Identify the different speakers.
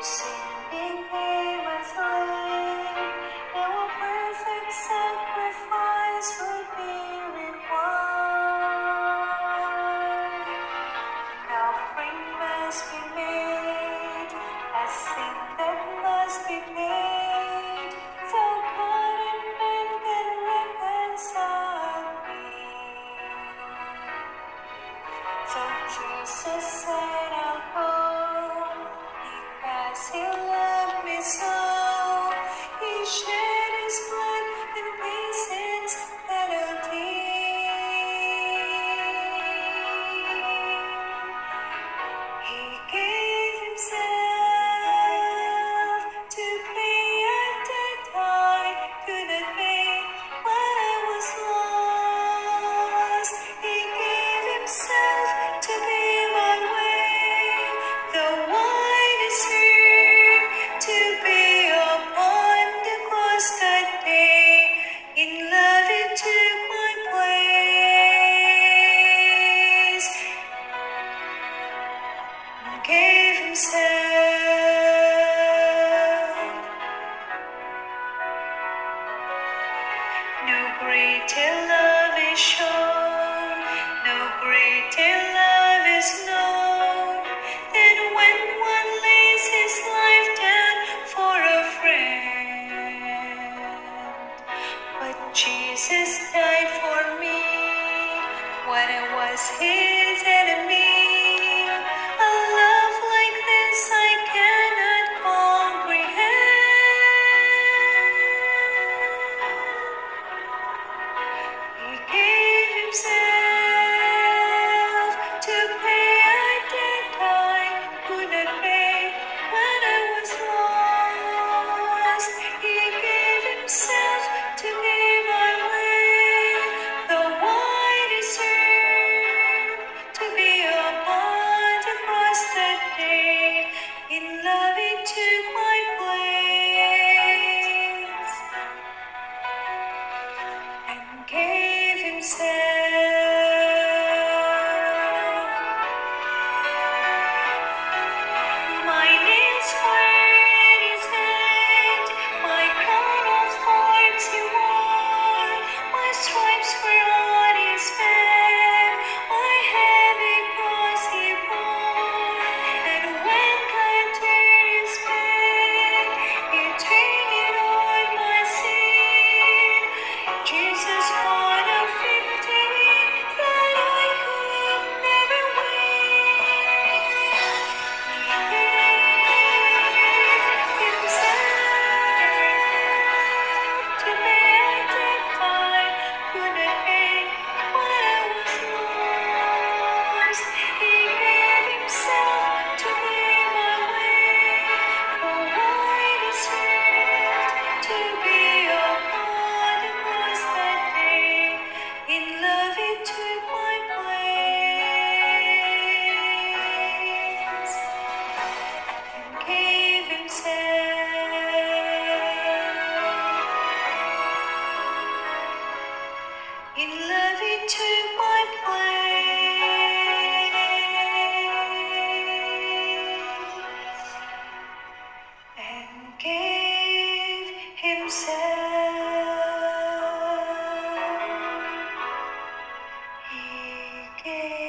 Speaker 1: Sin became a slave, and a perfect sacrifice would be required. Offering must be made, a sin that must be paid, so God and man can reconcile me. So Jesus said, I'll go, because he loved me so. He shed his blood and paid sin's penalty. He gave himself to pay a debt I couldn't pay when I was lost. He gave himself to be my way, the one deserved to be upon the cross that day. In love he took my place. Gave himself. No greater love is shown, no greater love is known, than when one lays his life down for a friend. But Jesus died for me when I was his enemy. A love like this I cannot comprehend. He gave himself to pay a debt I could not pay when I was lost. He gave himself to be my way, the one deserved to be upon the cross that day. In love he took my place and gave himself. My nails were in his hand, my crown of thorns he wore, my stripes were on his back, my heavy cross he bore. And when God turned his back, he turned it on my sin. Jesus won a victory that I could never win. He gave himself to be a debt I couldn't pay when I was lost. He gave himself to be my way, the one deserved to be upon the cross that day. In love he took my place and gave himself. In love he took my place and gave himself. He gave